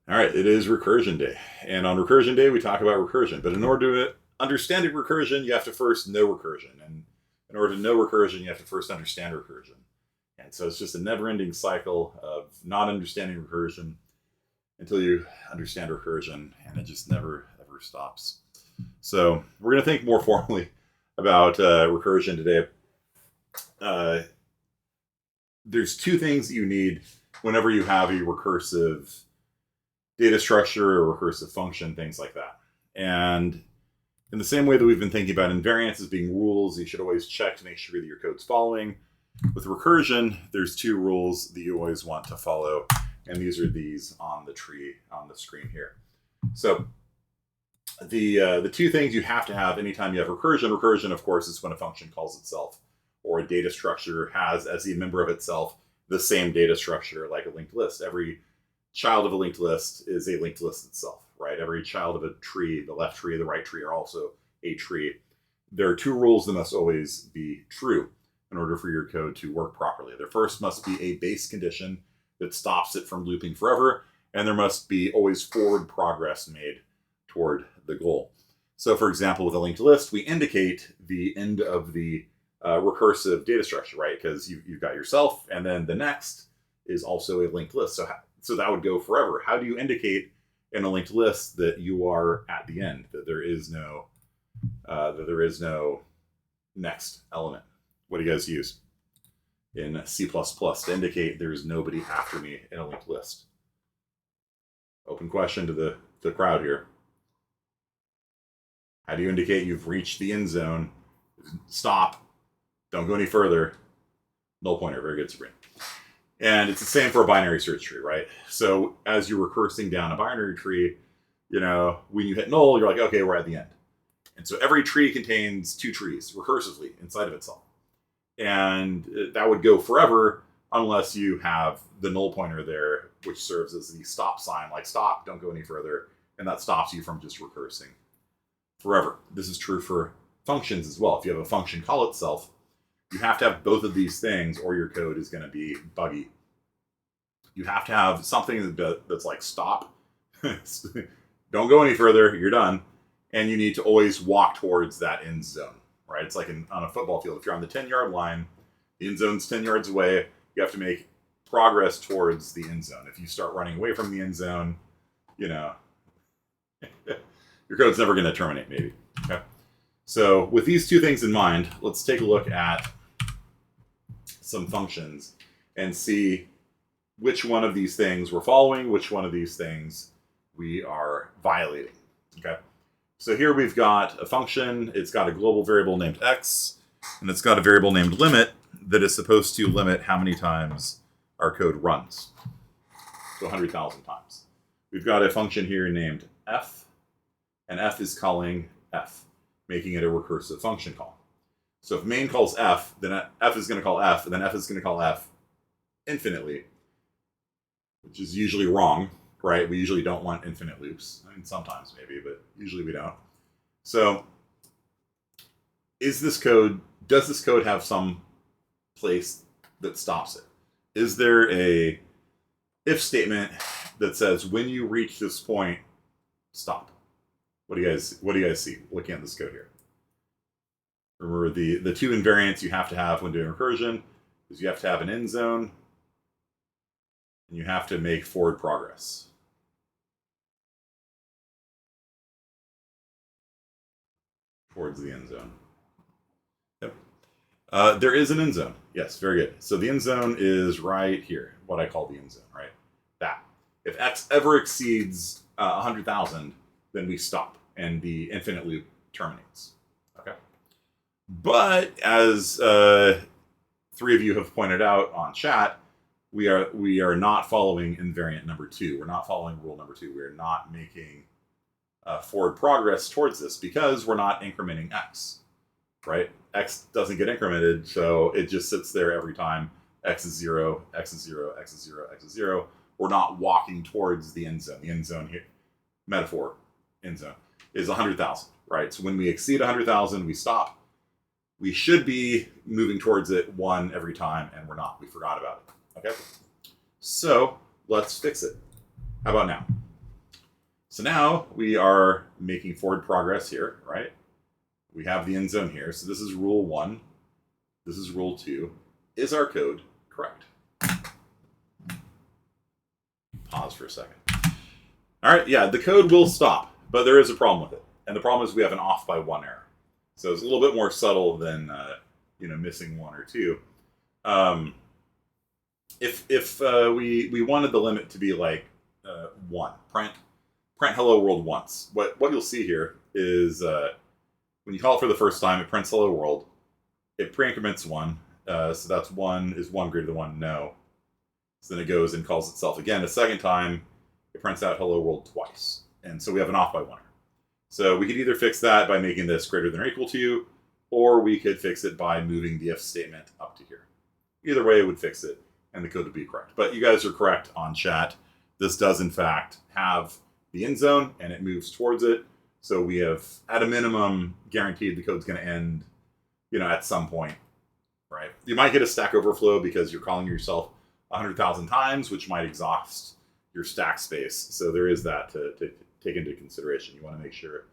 All right, it is recursion day. And on recursion day, we talk about recursion. But in order to understand recursion, you have to first know recursion. And in order to know recursion, you have to first understand recursion. And so it's just a never ending cycle of not understanding recursion until you understand recursion. And it just never, ever stops. So we're going to think more formally about recursion today. There's two things that you need whenever you have a recursive data structure or recursive function, things like that. And in the same way that we've been thinking about invariants as being rules, you should always check to make sure that your code's following. With recursion, there's two rules that you always want to follow, and these are these on the tree on the screen here. So the two things you have to have anytime you have recursion. Recursion, of course, is when a function calls itself, or a data structure has as a member of itself the same data structure like a linked list. Every child of a linked list is a linked list itself, right? Every child of a tree, the left tree, the right tree are also a tree. There are two rules that must always be true in order for your code to work properly. There first must be a base condition that stops it from looping forever, and there must be always forward progress made toward the goal. So for example, with a linked list, we indicate the end of the recursive data structure, right? Because you've got yourself, and then the next is also a linked list. So that would go forever. How do you indicate in a linked list that you are at the end, that there is no next element? What do you guys use in C++ to indicate there's nobody after me in a linked list? Open question to the crowd here. How do you indicate you've reached the end zone? Stop. Don't go any further. Null pointer. Very good, Sabrina. And it's the same for a binary search tree, right? So as you're recursing down a binary tree, when you hit null, you're like, okay, we're at the end. And so every tree contains two trees recursively inside of itself. And that would go forever unless you have the null pointer there, which serves as the stop sign, like stop, don't go any further. And that stops you from just recursing forever. This is true for functions as well. If you have a function call itself, you have to have both of these things or your code is going to be buggy. You have to have something that's like stop, don't go any further, you're done. And you need to always walk towards that end zone, right? It's like on a football field. If you're on the 10-yard line, the end zone's 10 yards away, you have to make progress towards the end zone. If you start running away from the end zone, your code's never going to terminate, maybe. Okay. So with these two things in mind, let's take a look at some functions and see which one of these things we're following, which one of these things we are violating. Okay. So here we've got a function. It's got a global variable named x, and it's got a variable named limit that is supposed to limit how many times our code runs. So 100,000 times. We've got a function here named f, and f is calling f, making it a recursive function call. So if main calls f, then f is going to call f, and then f is going to call f infinitely, which is usually wrong, right? We usually don't want infinite loops. I mean, sometimes maybe, but usually we don't. So does this code have some place that stops it? Is there a if statement that says when you reach this point, stop? What do you guys see looking at this code here? Remember the two invariants you have to have when doing recursion is you have to have an end zone and you have to make forward progress. Towards the end zone. Yep. There is an end zone. Yes, very good. So the end zone is right here, what I call the end zone, right? That. If x ever exceeds 100,000, then we stop and the infinite loop terminates. Okay. But as three of you have pointed out on chat, we are not following invariant number 2. We're not following rule number 2. We're not making forward progress towards this because we're not incrementing x, right? X doesn't get incremented, so it just sits there every time. X is 0, x is 0, x is 0, x is 0. We're not walking towards the end zone. The end zone here, metaphor, end zone, is 100,000, right? So when we exceed 100,000, we stop. We should be moving towards it 1 every time, and we're not. We forgot about it. Okay? So let's fix it. How about now? So now we are making forward progress here, right? We have the end zone here. So this is rule 1. This is rule 2. Is our code correct? Pause for a second. All right, yeah, the code will stop, but there is a problem with it. And the problem is we have an off by 1 error. So it's a little bit more subtle than missing 1 or 2. If we wanted the limit to be like 1, print hello world once. What you'll see here is when you call it for the first time, it prints hello world. It pre-increments 1, so that's 1 is 1 greater than 1, no. So then it goes and calls itself again a second time. It prints out hello world twice, and so we have an off by 1. So we could either fix that by making this greater than or equal to, or we could fix it by moving the if statement up to here. Either way, it would fix it, and the code would be correct. But you guys are correct on chat. This does, in fact, have the end zone, and it moves towards it. So we have, at a minimum, guaranteed the code's going to end, at some point, right? You might get a Stack Overflow because you're calling yourself 100,000 times, which might exhaust your stack space. So there is that to take into consideration. You want to make sure,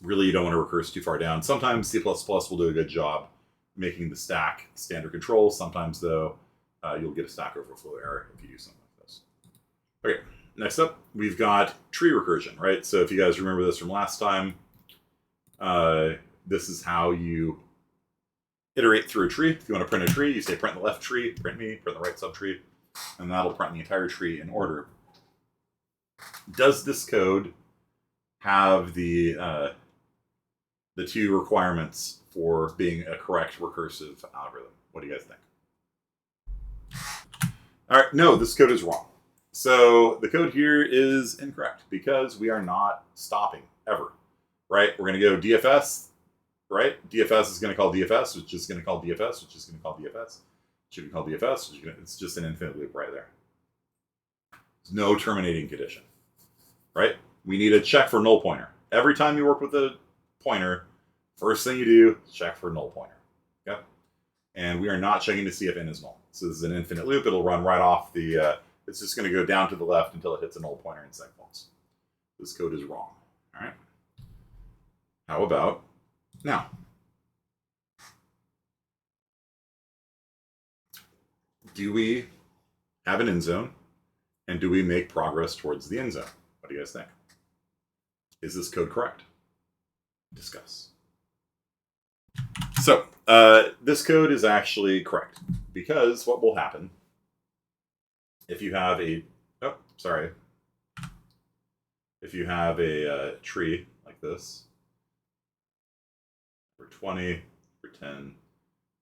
really, you don't want to recurse too far down. Sometimes C++ will do a good job making the stack standard control. Sometimes, though, you'll get a Stack Overflow error if you do something like this. Okay, next up, we've got tree recursion, right? So if you guys remember this from last time, this is how you iterate through a tree. If you want to print a tree, you say print the left tree, print me, print the right subtree, and that'll print the entire tree in order. Does this code have the 2 requirements for being a correct recursive algorithm? What do you guys think? All right, no, this code is wrong. So the code here is incorrect because we are not stopping ever, right? We're going to go DFS, right? DFS is going to call DFS, which is going to call DFS, which is going to call DFS. Should be called DFS. It's just an infinite loop right there. There's no terminating condition, right? We need a check for null pointer. Every time you work with a pointer, first thing you do is check for null pointer. Okay? And we are not checking to see if n is null. So this is an infinite loop. It'll run right off the, it's just going to go down to the left until it hits a null pointer in segments. This code is wrong. All right? How about now? Do we have an end zone? And do we make progress towards the end zone? What do you guys think? Is this code correct? Discuss. So, this code is actually correct because what will happen if you have a, if you have a tree like this, number 20, number 10,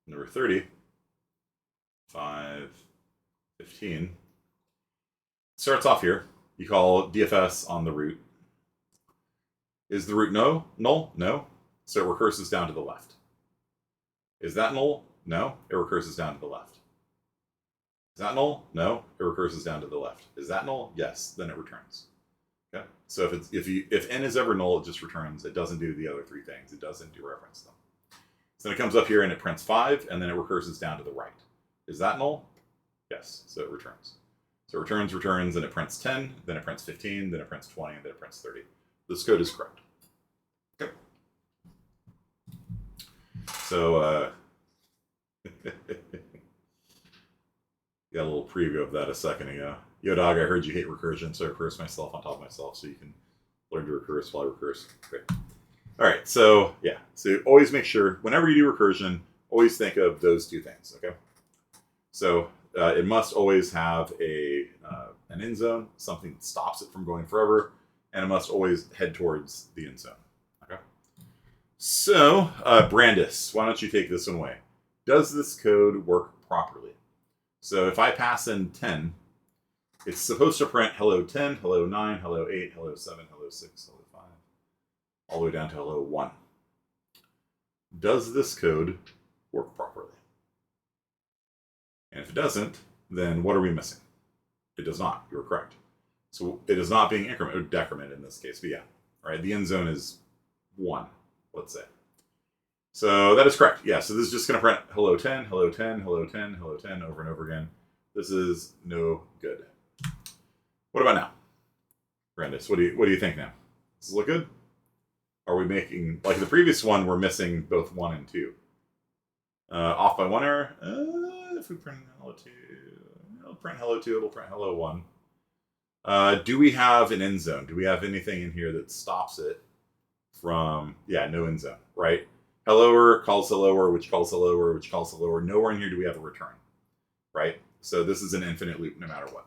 number 30, 5, 15, starts off here. You call DFS on the root. Is the root null? No. So it recurses down to the left. Is that null? No. It recurses down to the left. Is that null? No. It recurses down to the left. Is that null? Yes. Then it returns. Okay. So if n is ever null, it just returns. It doesn't do the other 3 things. It doesn't do reference them. So then it comes up here and it prints 5, and then it recurses down to the right. Is that null? Yes. So it returns. So it returns, and it prints 10, then it prints 15, then it prints 20, then it prints 30. This code is correct. Okay. So, got a little preview of that a second ago. Yo, dog, I heard you hate recursion, so I recurse myself on top of myself so you can learn to recurse while I recurse. Okay. All right, so, yeah. So always make sure, whenever you do recursion, always think of those 2 things, okay? So it must always have an end zone, something that stops it from going forever, and it must always head towards the end zone. Okay. So Brandis, why don't you take this one away? Does this code work properly? So if I pass in 10, it's supposed to print hello 10, hello 9, hello 8, hello 7, hello 6, hello 5, all the way down to hello 1. Does this code work properly? And if it doesn't, then what are we missing? It does not. You're correct. So it is not being incremented, or decrement in this case, but yeah. All right, the end zone is 1, let's say. So that is correct. Yeah, so this is just going to print hello 10, hello 10, hello 10, hello 10 over and over again. This is no good. What about now? Brandis, what do you think now? Does it look good? Are we making, like the previous one, we're missing both 1 and 2. Off by 1 error. If we print hello 2, it'll print hello 2, it'll print hello 1. Do we have an end zone? Do we have anything in here that stops it from, yeah, no end zone, right? Helloer calls helloer, which calls helloer, which calls helloer. Nowhere in here do we have a return, right? So this is an infinite loop no matter what.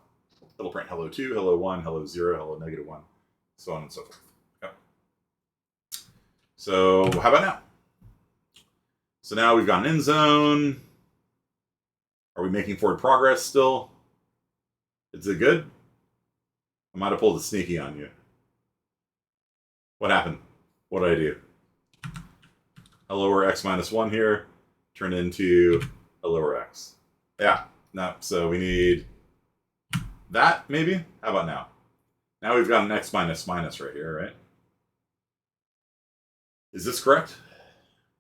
It'll print hello 2, hello 1, hello 0, hello -1, so on and so forth. Okay. So how about now? So now we've got an end zone. Are we making forward progress still? Is it good? I might have pulled a sneaky on you. What happened? What did I do? A lower x minus 1 here turned into a lower x. Yeah, no, so we need that, maybe? How about now? Now we've got an x minus minus right here, right? Is this correct?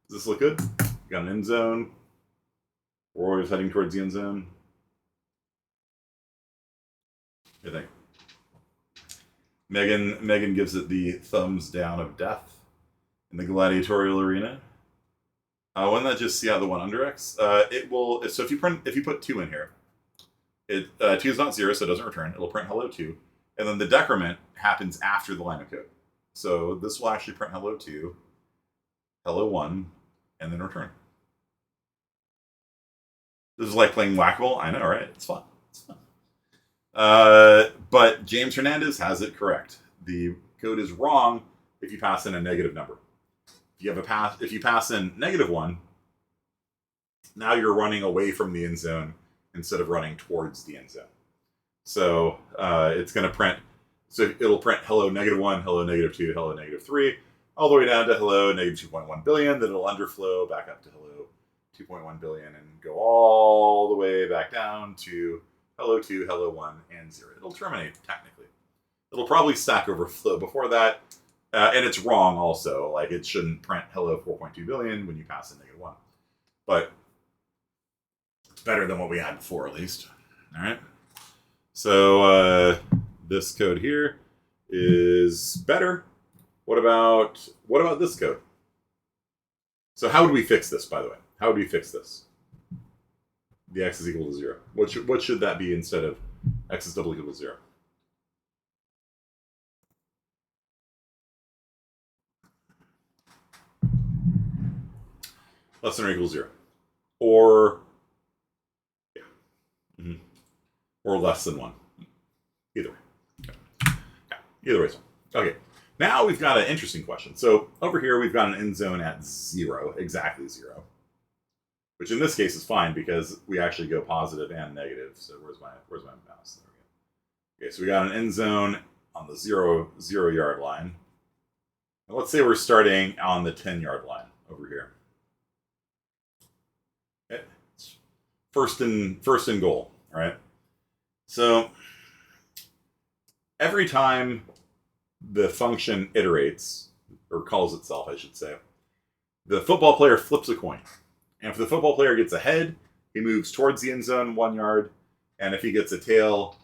Does this look good? We got an end zone. We're always heading towards the end zone. What do you think? Megan gives it the thumbs down of death in the gladiatorial arena. Wouldn't that just see out the 1 under x? It will. So if you put 2 in here, 2 is not 0, so it doesn't return. It'll print hello 2, and then the decrement happens after the line of code. So this will actually print hello 2, hello 1, and then return. This is like playing whack-a-mole. I know, right? It's fun. It's fun. But James Hernandez has it correct. The code is wrong if you pass in a negative number. If you pass in -1, now you're running away from the end zone instead of running towards the end zone. So it's going to print. So it'll print hello -1, hello -2, hello -3, all the way down to hello -2.1 billion. Then it'll underflow back up to hello 2.1 billion and go all the way back down to hello 2, hello 1, and 0. It'll terminate technically. It'll probably stack overflow before that. And it's wrong also. Like it shouldn't print hello 4.2 billion when you pass in -1. But it's better than what we had before, at least. All right. So this code here is better. What about this code? So how would we fix this, by the way? How would we fix this? The x is equal to 0. What should that be instead of x is double equal to 0? Less than or equal to 0. Or, yeah. Or less than 1. Either way. Okay. Yeah, either way is fine. Okay. Now we've got an interesting question. So over here we've got an end zone at 0, exactly 0. Which in this case is fine because we actually go positive and negative. So where's my mouse? There we go. Okay, so we got an end zone on the 0 yard line. And let's say we're starting on the 10-yard line over here. Okay. First and goal, all right? So every time the function iterates, or calls itself, I should say, the football player flips a coin. And if the football player gets a head, he moves towards the end zone 1 yard. And if he gets a tail,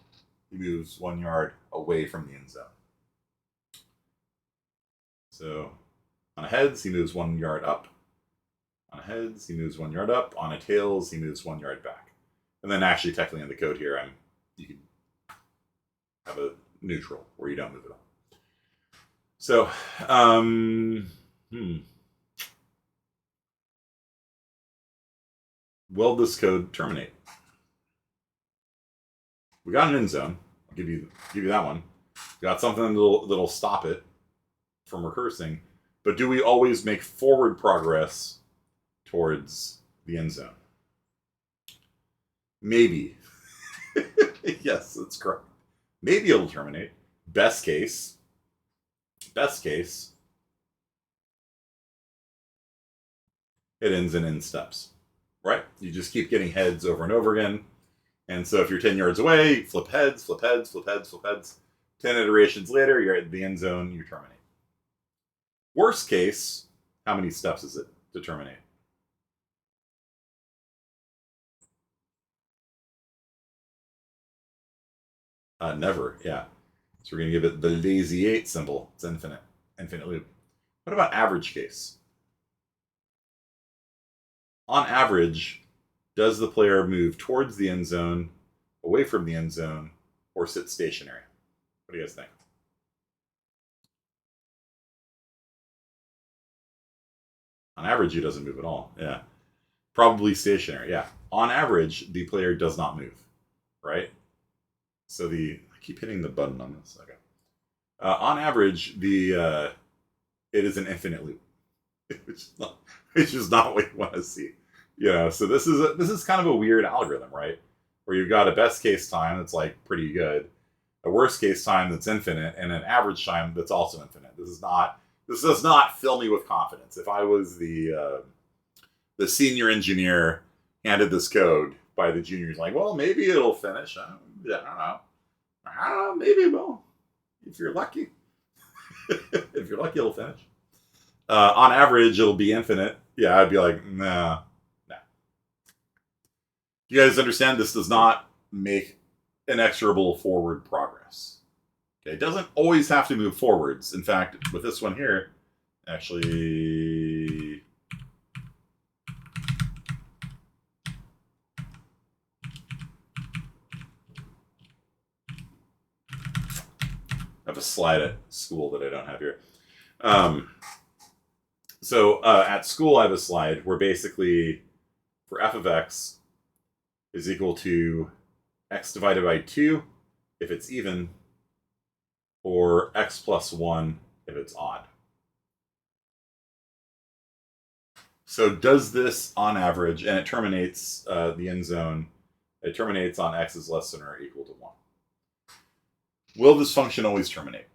he moves 1 yard away from the end zone. So on a heads, he moves 1 yard up. On a heads, he moves 1 yard up. On a tails, he moves 1 yard back. And then actually, technically in the code here, you can have a neutral where you don't move it all. So, will this code terminate? We got an end zone. I'll give you that one. We got something that'll stop it from recursing. But do we always make forward progress towards the end zone? Maybe. Yes, that's correct. Maybe it'll terminate. Best case, it ends in end steps, right? You just keep getting heads over and over again. And so if you're 10 yards away, flip heads, flip heads, flip heads, flip heads. 10 iterations later, you're at the end zone, you terminate. Worst case, how many steps is it to terminate? Never, yeah. So we're going to give it the lazy 8 symbol. It's infinite loop. What about average case? On average, does the player move towards the end zone, away from the end zone, or sit stationary? What do you guys think? On average, he doesn't move at all. Yeah. Probably stationary. Yeah. On average, the player does not move. Right? So I keep hitting the button on this. Okay. On average, it is an infinite loop, which is not what you want to see. So this is kind of a weird algorithm, right? Where you've got a best case time that's like pretty good, a worst case time that's infinite, and an average time that's also infinite. This does not fill me with confidence. If I was the senior engineer handed this code by the juniors, like, well, maybe it'll finish. I don't know. Maybe it will. If you're lucky. If you're lucky, it'll finish. On average, it'll be infinite. Yeah, I'd be like, nah. You guys understand this does not make inexorable forward progress. Okay, it doesn't always have to move forwards. In fact, with this one here, actually, I have a slide at school that I don't have here. So at school, I have a slide where basically for f of x is equal to x divided by 2 if it's even, or x plus 1 if it's odd. So does this on average, and it terminates the end zone, it terminates on x is less than or equal to 1. Will this function always terminate?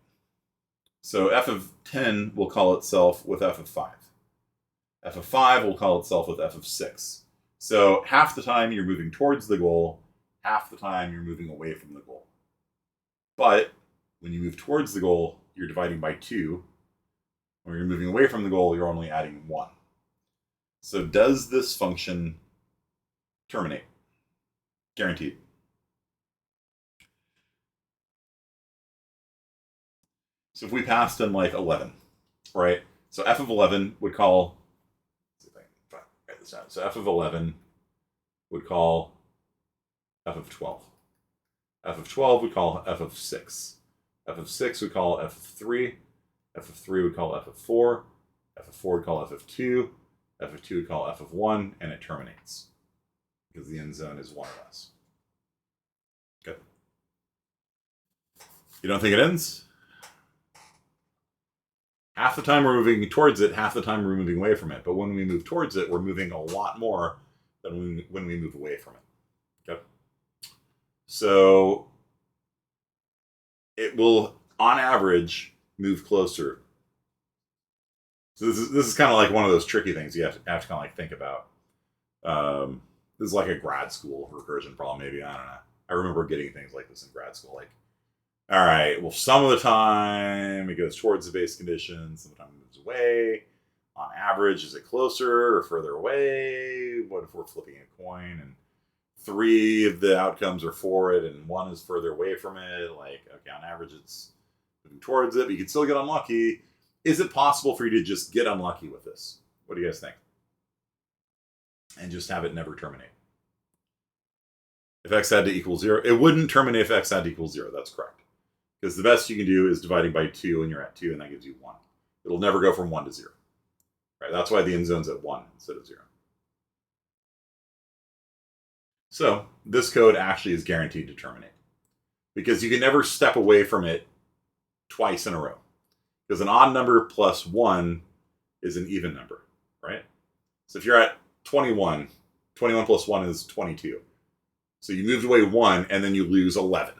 So f of 10 will call itself with f of 5. F of 5 will call itself with f of 6. So half the time you're moving towards the goal, half the time you're moving away from the goal. But when you move towards the goal, you're dividing by 2. When you're moving away from the goal, you're only adding 1. So does this function terminate? Guaranteed. So if we passed in like 11, right? So f of 11 would call, let's see if I can write this down. So f of 11 would call f of 12. F of 12 would call f of 6. F of 6 would call f of 3. F of 3 would call f of 4. F of 4 would call f of 2. F of 2 would call f of 1, and it terminates because the end zone is 1 or less. Good. You don't think it ends? Half the time we're moving towards it, half the time we're moving away from it. But when we move towards it, we're moving a lot more than when we move away from it. Okay? So it will, on average, move closer. So this is kind of like one of those tricky things you have to kind of like think about. This is like a grad school recursion problem, maybe. I don't know. I remember getting things like this in grad school. Like, all right, well, some of the time it goes towards the base condition, some of the time it moves away. On average, is it closer or further away? What if we're flipping a coin and 3 of the outcomes are for it and 1 is further away from it? Like, okay, on average it's moving towards it, but you can still get unlucky. Is it possible for you to just get unlucky with this? What do you guys think? And just have it never terminate. If x had to equal 0, it wouldn't terminate if x had to equal 0. That's correct. Because the best you can do is dividing by 2, and you're at 2, and that gives you 1. It'll never go from 1 to 0. Right? That's why the end zone's at 1 instead of 0. So this code actually is guaranteed to terminate. Because you can never step away from it twice in a row. Because an odd number plus 1 is an even number, right? So if you're at 21, 21 plus 1 is 22. So you moved away 1, and then you lose 11.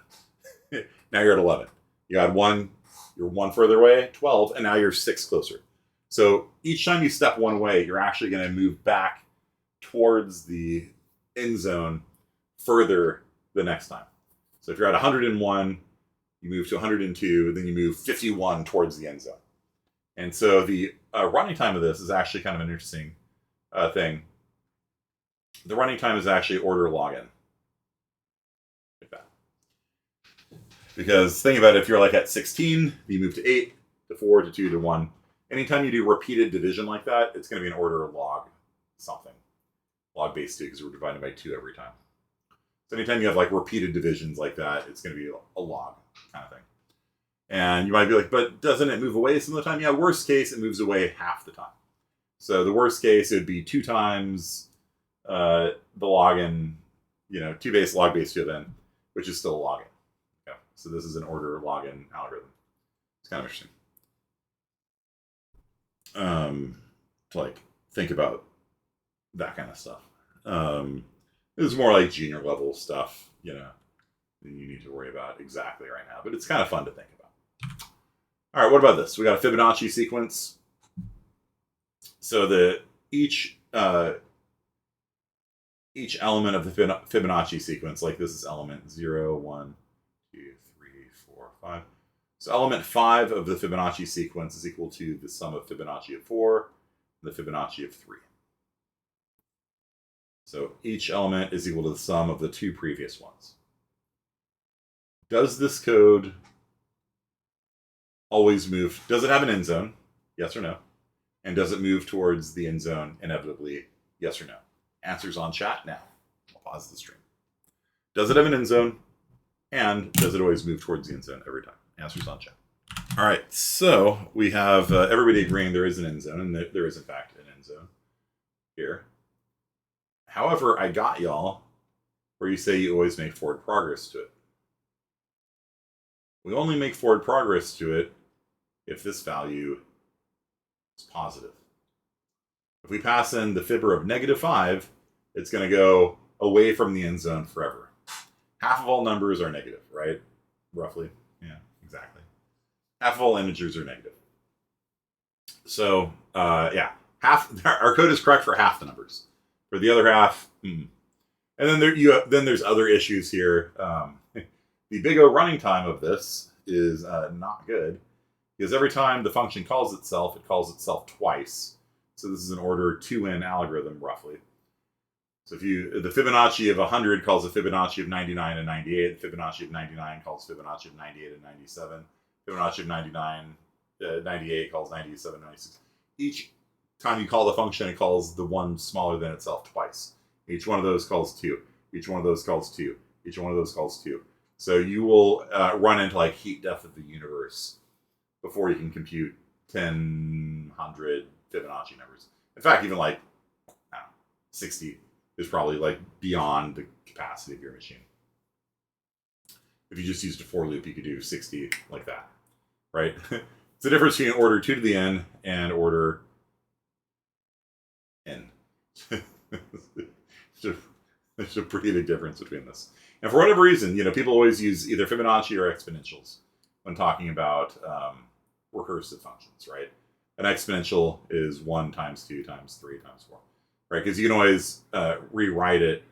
Now you're at 11. You had 1, you're 1 further away, 12, and now you're 6 closer. So each time you step 1 away, you're actually going to move back towards the end zone further the next time. So if you're at 101, you move to 102, then you move 51 towards the end zone. And so the running time of this is actually kind of an interesting thing. The running time is actually order log n. Like that. Because think about it, if you're like at 16, you move to 8, to 4, to 2, to 1. Anytime you do repeated division like that, it's going to be an order log something. Log base 2, because we're dividing by 2 every time. So anytime you have like repeated divisions like that, it's going to be a log kind of thing. And you might be like, but doesn't it move away some of the time? Yeah, worst case, it moves away half the time. So the worst case, it would be 2 times the log in, 2 base log base 2 of n, which is still a log in. Okay. So this is an order log in algorithm. It's kind of interesting. To like think about that kind of stuff. This is more like junior level stuff, than you need to worry about exactly right now. But it's kind of fun to think about. All right, what about this? We got a Fibonacci sequence. So each element of the Fibonacci sequence, like this is element 0, 1, 2, 3, 4, 5. So element 5 of the Fibonacci sequence is equal to the sum of Fibonacci of 4 and the Fibonacci of 3. So each element is equal to the sum of the 2 previous ones. Does this code always move? Does it have an endzone? Yes or no? And does it move towards the endzone inevitably? Yes or no? Answers on chat now. I'll pause the stream. Does it have an endzone? And does it always move towards the endzone every time? Answers on chat. All right, so we have everybody agreeing there is an endzone, and there is in fact an endzone here. However, I got y'all where you say you always make forward progress to it. We only make forward progress to it if this value is positive. If we pass in the fibber of -5, it's going to go away from the endzone forever. Half of all numbers are negative, right? Roughly. Yeah, exactly. Half of all integers are negative. So, yeah, our code is correct for half the numbers. For the other half, And then there's other issues here. The big O running time of this is not good, because every time the function calls itself, it calls itself twice. So this is an order 2n algorithm, roughly. So if the Fibonacci of 100 calls the Fibonacci of 99 and 98, the Fibonacci of 99 calls Fibonacci of 98 and 97, Fibonacci of 98 calls 97 and 96. Each time you call the function, it calls the one smaller than itself twice. Each one of those calls 2. Each one of those calls 2. Each one of those calls 2. So you will run into like heat death of the universe before you can compute 10, 100 Fibonacci numbers. In fact, even like 60 is probably like beyond the capacity of your machine. If you just used a for loop, you could do 60 like that, right? It's the difference between order 2 to the n and order n. There's a pretty big difference between this. And for whatever reason, people always use either Fibonacci or exponentials when talking about recursive functions, right? An exponential is 1 times 2 times 3 times 4, right? Because you can always rewrite it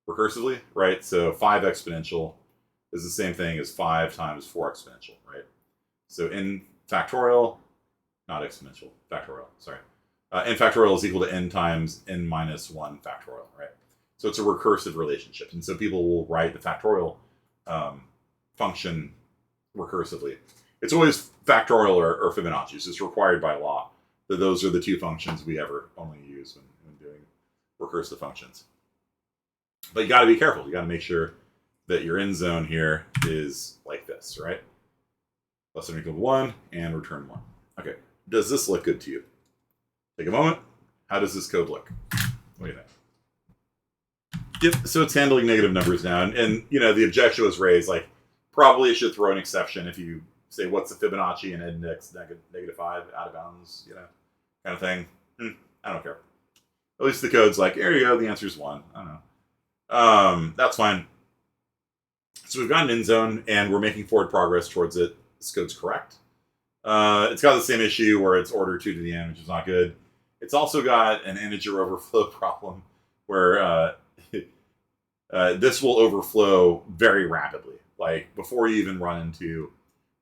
recursively, right? So 5 exponential is the same thing as 5 times 4 exponential, right? So n factorial, not exponential, factorial, sorry. N factorial is equal to n times n minus 1 factorial, right? So it's a recursive relationship. And so people will write the factorial function recursively. It's always factorial or Fibonacci. It's just required by law that those are the 2 functions we ever only use when doing recursive functions. But you got to be careful. You got to make sure that your endzone here is like this, right? Less than or equal to 1 and return 1. Okay. Does this look good to you? Take a moment. How does this code look? What do you think? So it's handling negative numbers now. And the objection was raised, like, probably it should throw an exception if you say, what's the Fibonacci and index -5 out of bounds, kind of thing. I don't care. At least the code's like, there you go, the answer's 1. I don't know. That's fine. So we've got an endzone, and we're making forward progress towards it. This code's correct. It's got the same issue where it's order 2 to the n, which is not good. It's also got an integer overflow problem where this will overflow very rapidly. Like, before you even run into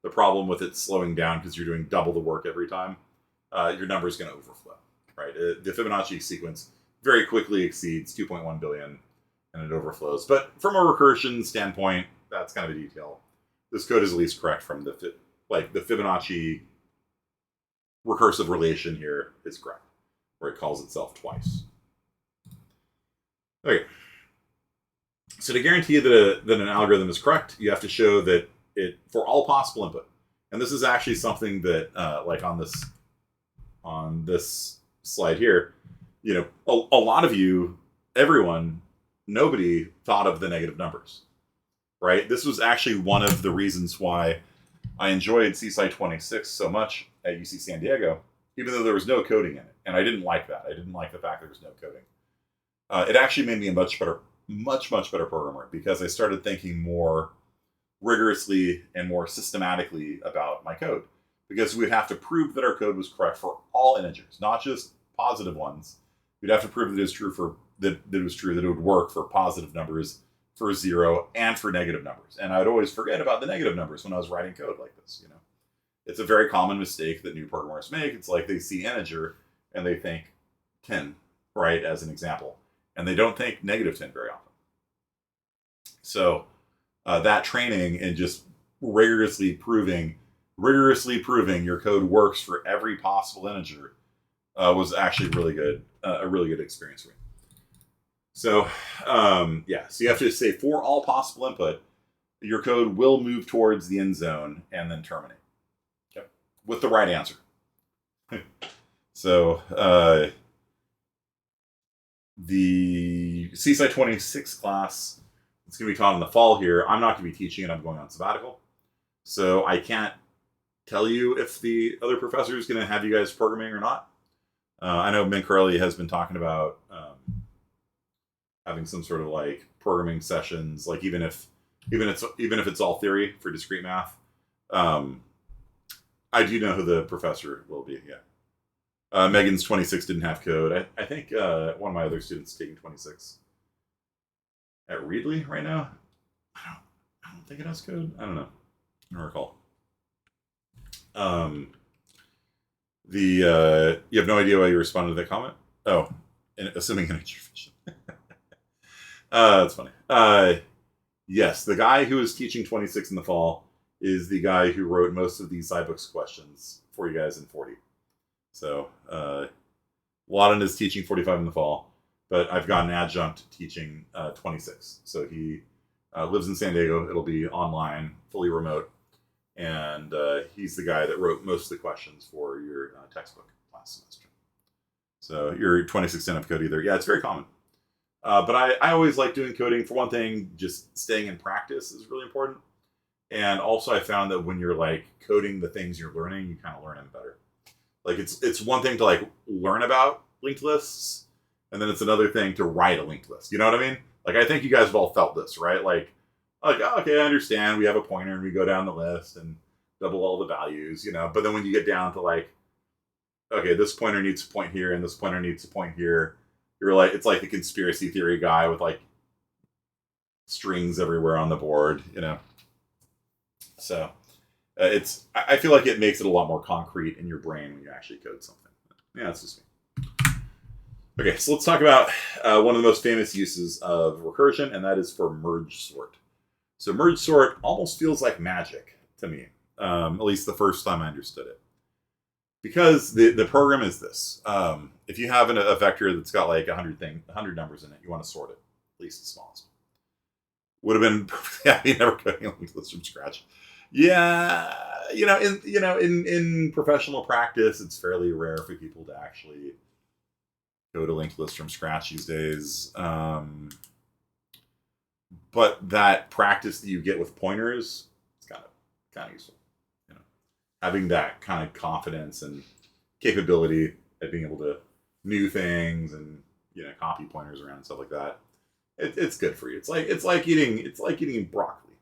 the problem with it slowing down because you're doing double the work every time, your number is going to overflow, right? The Fibonacci sequence very quickly exceeds 2.1 billion, and it overflows. But from a recursion standpoint, that's kind of a detail. this code is at least correct from the Fibonacci recursive relation here is correct, where it calls itself twice. Okay. So to guarantee that an algorithm is correct, you have to show that it for all possible input. And this is actually something that, like on this slide here, you know, a lot of you, everyone, nobody thought of the negative numbers, right? This was actually one of the reasons why I enjoyed CSI 26 so much at UC San Diego, even though there was no coding in it. And I didn't like that. I didn't like the fact there was no coding. It actually made me a much better programmer because I started thinking more rigorously and more systematically about my code, because we'd have to prove that our code was correct for all integers, not just positive ones. We'd have to prove that it was true that it would work for positive numbers, for 0, and for negative numbers. And I'd always forget about the negative numbers when I was writing code like this. You know, it's a very common mistake that new programmers make. It's like they see integer and they think 10, right, as an example, and they don't think negative 10 very often. So that training and just rigorously proving your code works for every possible integer was actually really good, a really good experience for me. So yeah, so you have to say for all possible input, your code will move towards the end zone and then terminate. Okay, with the right answer. So the CSI 26 class, it's going to be taught in the fall here. I'm not going to be teaching it. I'm going on sabbatical. So I can't tell you if the other professor is going to have you guys programming or not. I know Min Curley has been talking about having some sort of like programming sessions, like even if it's all theory for discrete math. I do know who the professor will be. Yeah. Megan's 26 didn't have code. I think one of my other students is taking 26 at Reedley right now. I don't think it has code. I don't know. I don't recall. You have no idea why you responded to that comment? Oh, assuming an intervention. That's funny. Yes, the guy who is teaching 26 in the fall is the guy who wrote most of these iBooks questions for you guys in 40. So, Wadden is teaching 45 in the fall, but I've got an adjunct teaching 26. So he lives in San Diego. It'll be online, fully remote. And he's the guy that wrote most of the questions for your textbook last semester. So your 26 didn't have code either. Yeah, it's very common. But I always like doing coding. For one thing, just staying in practice is really important. And also I found that when you're like coding the things you're learning, you kind of learn them better. Like it's one thing to like learn about linked lists, and then it's another thing to write a linked list. You know what I mean? Like I think you guys have all felt this, right? Like, oh, okay, I understand. We have a pointer and we go down the list and double all the values, you know. But then when you get down to like, okay, this pointer needs to point here and this pointer needs to point here, you're like, it's like the conspiracy theory guy with like strings everywhere on the board, you know. So I feel like it makes it a lot more concrete in your brain when you actually code something. Yeah, that's just me. Okay, so let's talk about one of the most famous uses of recursion, and that is for merge sort. So merge sort almost feels like magic to me, at least the first time I understood it. Because the program is this. If you have a vector that's got like 100 numbers in it, you want to sort it, at least the smallest. Would have been perfectly happy never coding a linked list from scratch. Yeah, in professional practice, it's fairly rare for people to actually code a linked list from scratch these days. But that practice that you get with pointers, it's kind of useful. You know, having that kind of confidence and capability at being able to new things and copy pointers around and stuff like that. It's good for you. It's like eating broccoli.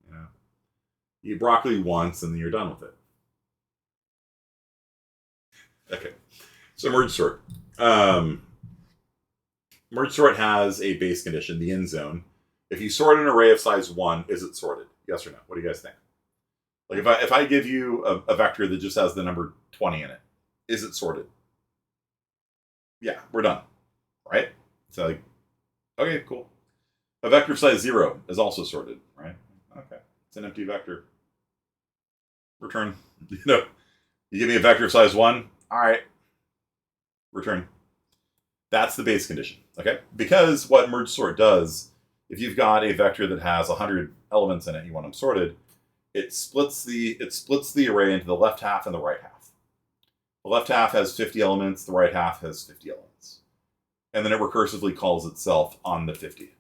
You know, you eat broccoli once and then you're done with it. Okay, so merge sort. Merge sort has a base condition, the end zone. If you sort an array of size 1, is it sorted? Yes or no? What do you guys think? Like if I give you a vector that just has the number 20 in it, is it sorted? Yeah, we're done. Right? So like, okay, cool. A vector of size 0 is also sorted, right? Okay. It's an empty vector. return. You know, you give me a vector of size 1, all right, return. That's the base condition, okay? Because what merge sort does, if you've got a vector that has 100 elements in it, you want them sorted, it splits the array into the left half and the right half. The left half has 50 elements, the right half has 50 elements. And then it recursively calls itself on the 50.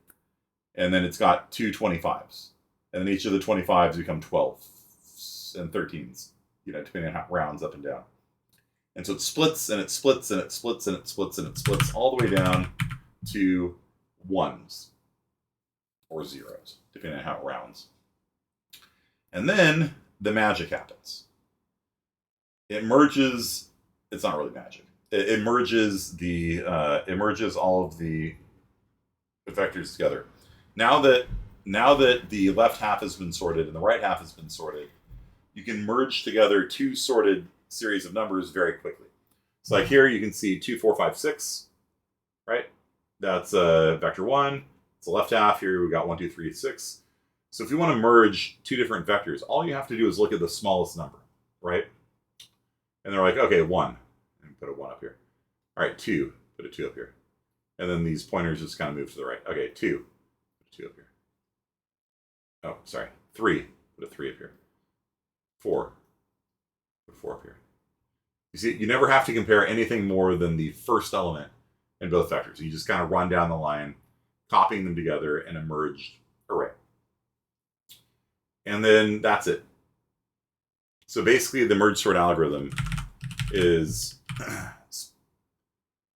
And then it's got two 25s. And then each of the 25s become 12s and 13s, you know, depending on how it rounds up and down. And so it splits and it splits and it splits and it splits and it splits all the way down to 1s or 0s, depending on how it rounds. And then the magic happens. It merges. It's not really magic. It merges all of the vectors together. Now that the left half has been sorted and the right half has been sorted, you can merge together two sorted series of numbers very quickly. So like here you can see 2, 4, 5, 6, right? That's vector 1. It's the left half. Here we got 1, 2, 3, 6. So if you want to merge two different vectors, all you have to do is look at the smallest number, right? And they're like, okay, 1. And put a 1 up here. All right, 2. Put a 2 up here. And then these pointers just kind of move to the right. Okay, 2. Put a 2 up here. Oh, sorry. 3. Put a 3 up here. 4. Put a 4 up here. You see, you never have to compare anything more than the first element in both vectors. You just kind of run down the line, copying them together in a merged array. And then that's it. So basically, the merge sort algorithm is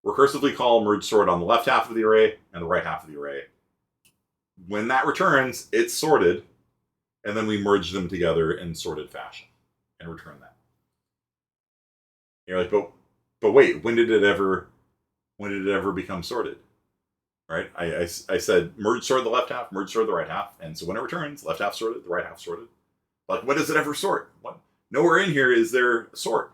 recursively call merge sort on the left half of the array and the right half of the array. When that returns, it's sorted, and then we merge them together in sorted fashion and return that. You're like, but wait, when did it ever become sorted? Right? I said merge sort the left half, merge sort the right half, and so when it returns, left half sorted, the right half sorted. Like, when does it ever sort? What? Nowhere in here is there a sort.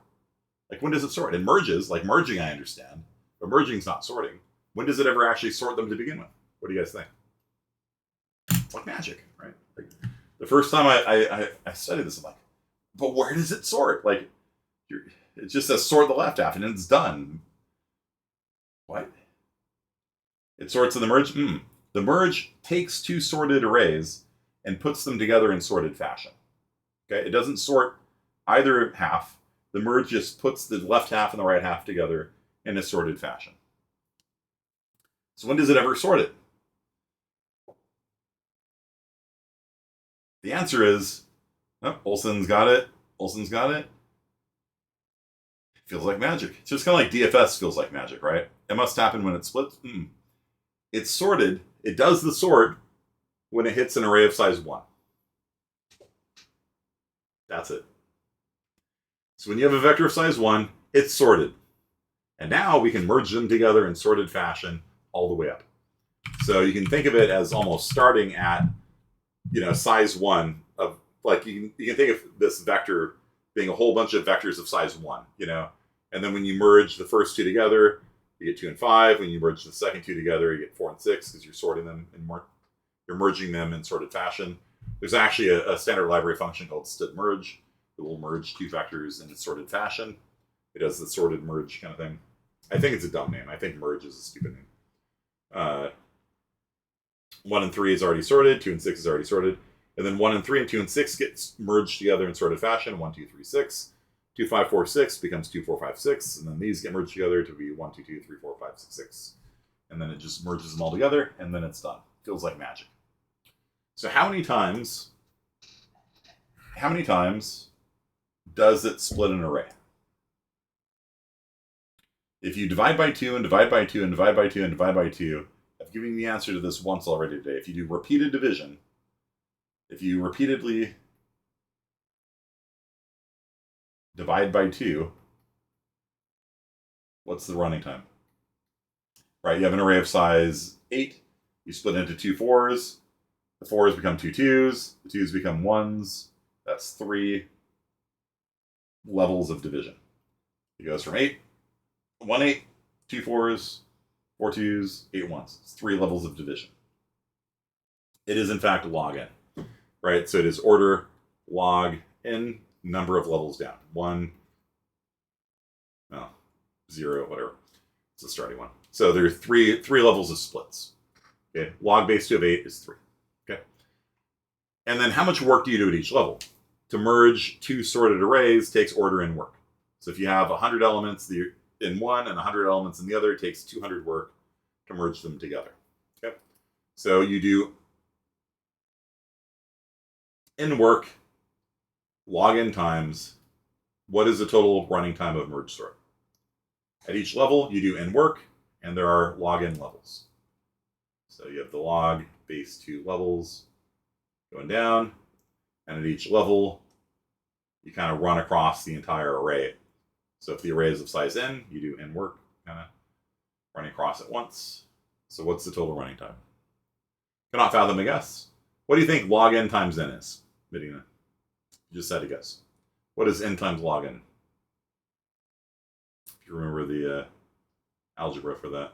Like, when does it sort? It merges, like merging I understand, but merging's not sorting. When does it ever actually sort them to begin with? What do you guys think? It's like magic, right? Like, the first time I studied this, I'm like, but where does it sort? Like, it just says sort the left half and then it's done. What? It sorts in the merge? The merge takes two sorted arrays and puts them together in sorted fashion. Okay, it doesn't sort either half. The merge just puts the left half and the right half together in a sorted fashion. So when does it ever sort it? The answer is, oh, Olson's got it. Olson's got it. Feels like magic. It's just kind of like DFS feels like magic, right? It must happen when it splits. It's sorted. It does the sort when it hits an array of size 1. That's it. So when you have a vector of size 1, it's sorted. And now we can merge them together in sorted fashion all the way up. So you can think of it as almost starting at, size 1 of, like, you can think of this vector being a whole bunch of vectors of size 1, and then when you merge the first two together, you get 2 and 5. When you merge the second two together, you get 4 and 6 because you're sorting them and you're merging them in sorted fashion. There's actually a standard library function called std_merge that will merge two vectors in a sorted fashion. It does the sorted merge kind of thing. I think it's a dumb name. I think merge is a stupid name. 1 and 3 is already sorted. 2 and 6 is already sorted. And then 1 and 3 and 2 and 6 gets merged together in sorted fashion. 1, 2, 3, 6. 2, 5, 4, 6 becomes 2, 4, 5, 6. And then these get merged together to be 1, 2, 2, 3, 4, 5, 6, 6. And then it just merges them all together, and then it's done. Feels like magic. So how many times does it split an array? If you divide by 2 and divide by 2 and divide by 2 and divide by 2, I've given you the answer to this once already today. If you do repeated division, if you repeatedly divide by 2, what's the running time? Right, you have an array of size 8. You split into 2 4s. The 4s become 2 2s. The 2s become 1s. That's 3 levels of division. It goes from 8, 1 8, 2 4s, 4 2s, 8 1s. It's 3 levels of division. It is in fact log n, right? So it is order log n number of levels down. 1, no, 0, whatever. It's the starting one. So there are three levels of splits. Okay, log base 2 of 8 is 3. Okay, and then how much work do you do at each level? To merge two sorted arrays takes order n work. So if you have 100 elements in one and 100 elements in the other, it takes 200 work to merge them together. Okay, so you do n work, log n times, what is the total running time of merge sort? At each level, you do n work, and there are log n levels. So you have the log base 2 levels going down, and at each level, you kind of run across the entire array. So if the array is of size n, you do n work, kind of running across it once. So what's the total running time? Cannot fathom a guess. What do you think log n times n is, Medina? You just said a guess. What is n times log n? If you remember the algebra for that.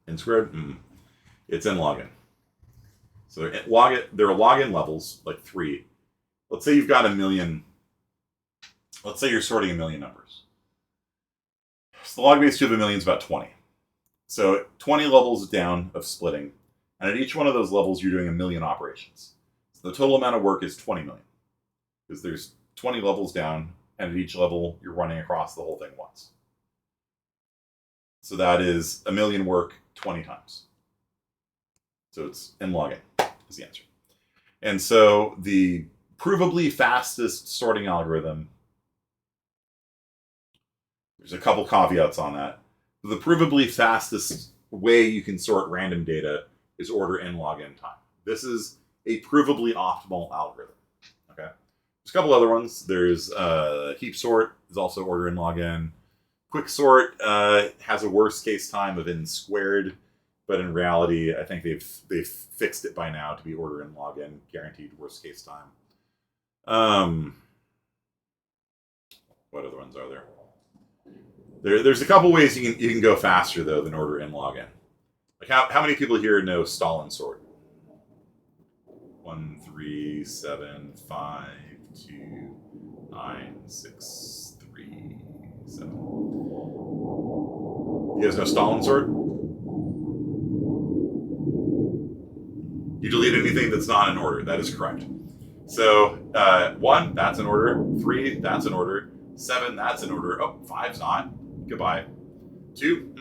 N squared? It's n log n. So there are log n levels, like 3. Let's say you've got 1 million. Let's say you're sorting 1 million numbers. So the log base 2 of 1 million is about 20. So 20 levels down of splitting. And at each one of those levels, you're doing 1 million operations. So the total amount of work is 20 million. Because there's 20 levels down, and at each level, you're running across the whole thing once. So that is 1 million work 20 times. So it's n log n is the answer. And so the provably fastest sorting algorithm, there's a couple caveats on that. The provably fastest way you can sort random data is order n log n time. This is a provably optimal algorithm. Okay. There's a couple other ones. There's heap sort is also order n log n. Quick sort has a worst case time of n squared, but in reality, I think they've fixed it by now to be order n log n, guaranteed worst case time. What other ones are there? There's a couple ways you can go faster though than order n log n. Like how many people here know Stalin sort? 1, 3, 7, 5, 2, 9, 6, 3, 7. You guys know Stalin sort? You delete anything that's not in order. That is correct. So 1, that's in order. 3, that's in order. 7, that's in order. Oh, 5's not. Goodbye. 2,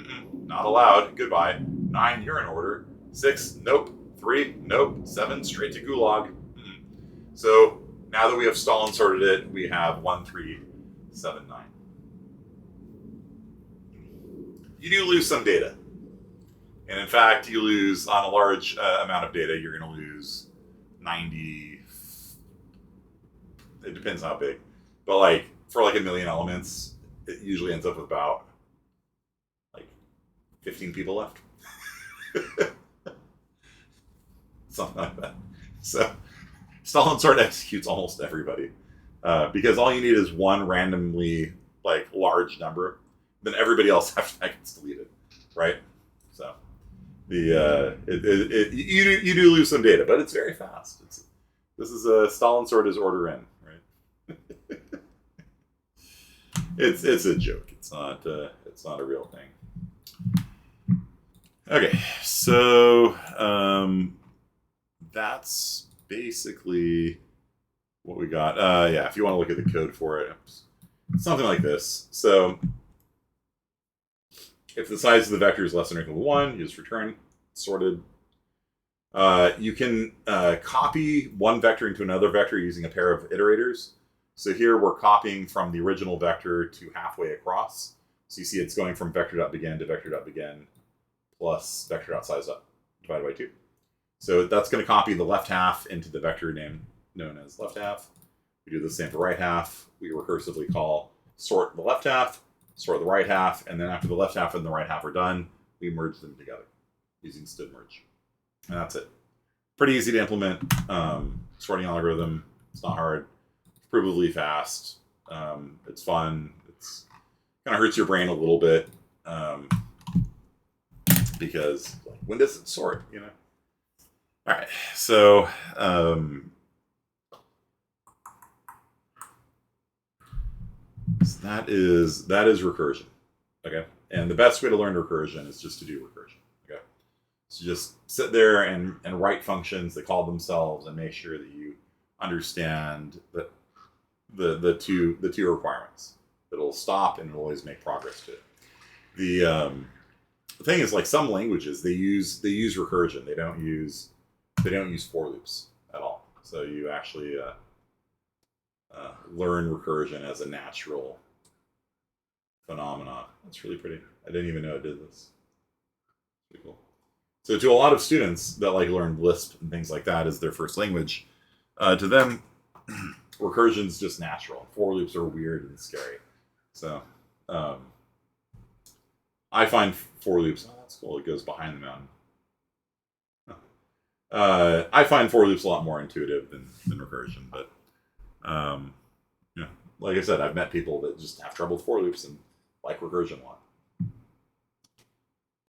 not allowed. Goodbye. 9, you're in order. 6, nope. 3, nope. 7, straight to gulag. So now that we have Stalin sorted it, we have 1, 3, 7, 9. You do lose some data. And in fact, you lose, on a large amount of data, you're going to lose 90. It depends how big. But like for like 1 million elements, it usually ends up with about like 15 people left. Something like that. So Stalin sort executes almost everybody. Because all you need is one randomly like large number. Then everybody else after that gets deleted. Right? So you do lose some data, but it's very fast. This is a Stalin sort is order n, right? It's a joke. It's not a real thing. Okay, so that's basically what we got. Yeah, if you want to look at the code for it, something like this. So if the size of the vector is less than or equal to 1, you just return sorted. You can copy one vector into another vector using a pair of iterators. So here we're copying from the original vector to halfway across. So you see it's going from vector.begin to vector.begin plus vector.size up divided by 2. So that's going to copy the left half into the vector name known as left half. We do the same for right half. We recursively call sort the left half, sort the right half, and then after the left half and the right half are done, we merge them together using std merge. And that's it. Pretty easy to implement sorting algorithm. It's not hard. It's provably fast. It's fun. It's kind of hurts your brain a little bit. because like, when does it sort? You know. All right, so that is recursion. Okay, and the best way to learn recursion is just to do recursion. Okay, so just sit there and write functions that call themselves and make sure that you understand the two requirements. It'll stop and it'll always make progress to it. The thing is, like some languages, they use recursion. They don't use for loops at all. So you actually learn recursion as a natural phenomenon. That's really pretty. I didn't even know it did this. Pretty cool. So to a lot of students that like learn Lisp and things like that as their first language, to them, recursion's just natural. For loops are weird and scary. So I find for loops, oh, that's cool. It goes behind the mountain. I find for loops a lot more intuitive than recursion, but like I said, I've met people that just have trouble with for loops and like recursion a lot.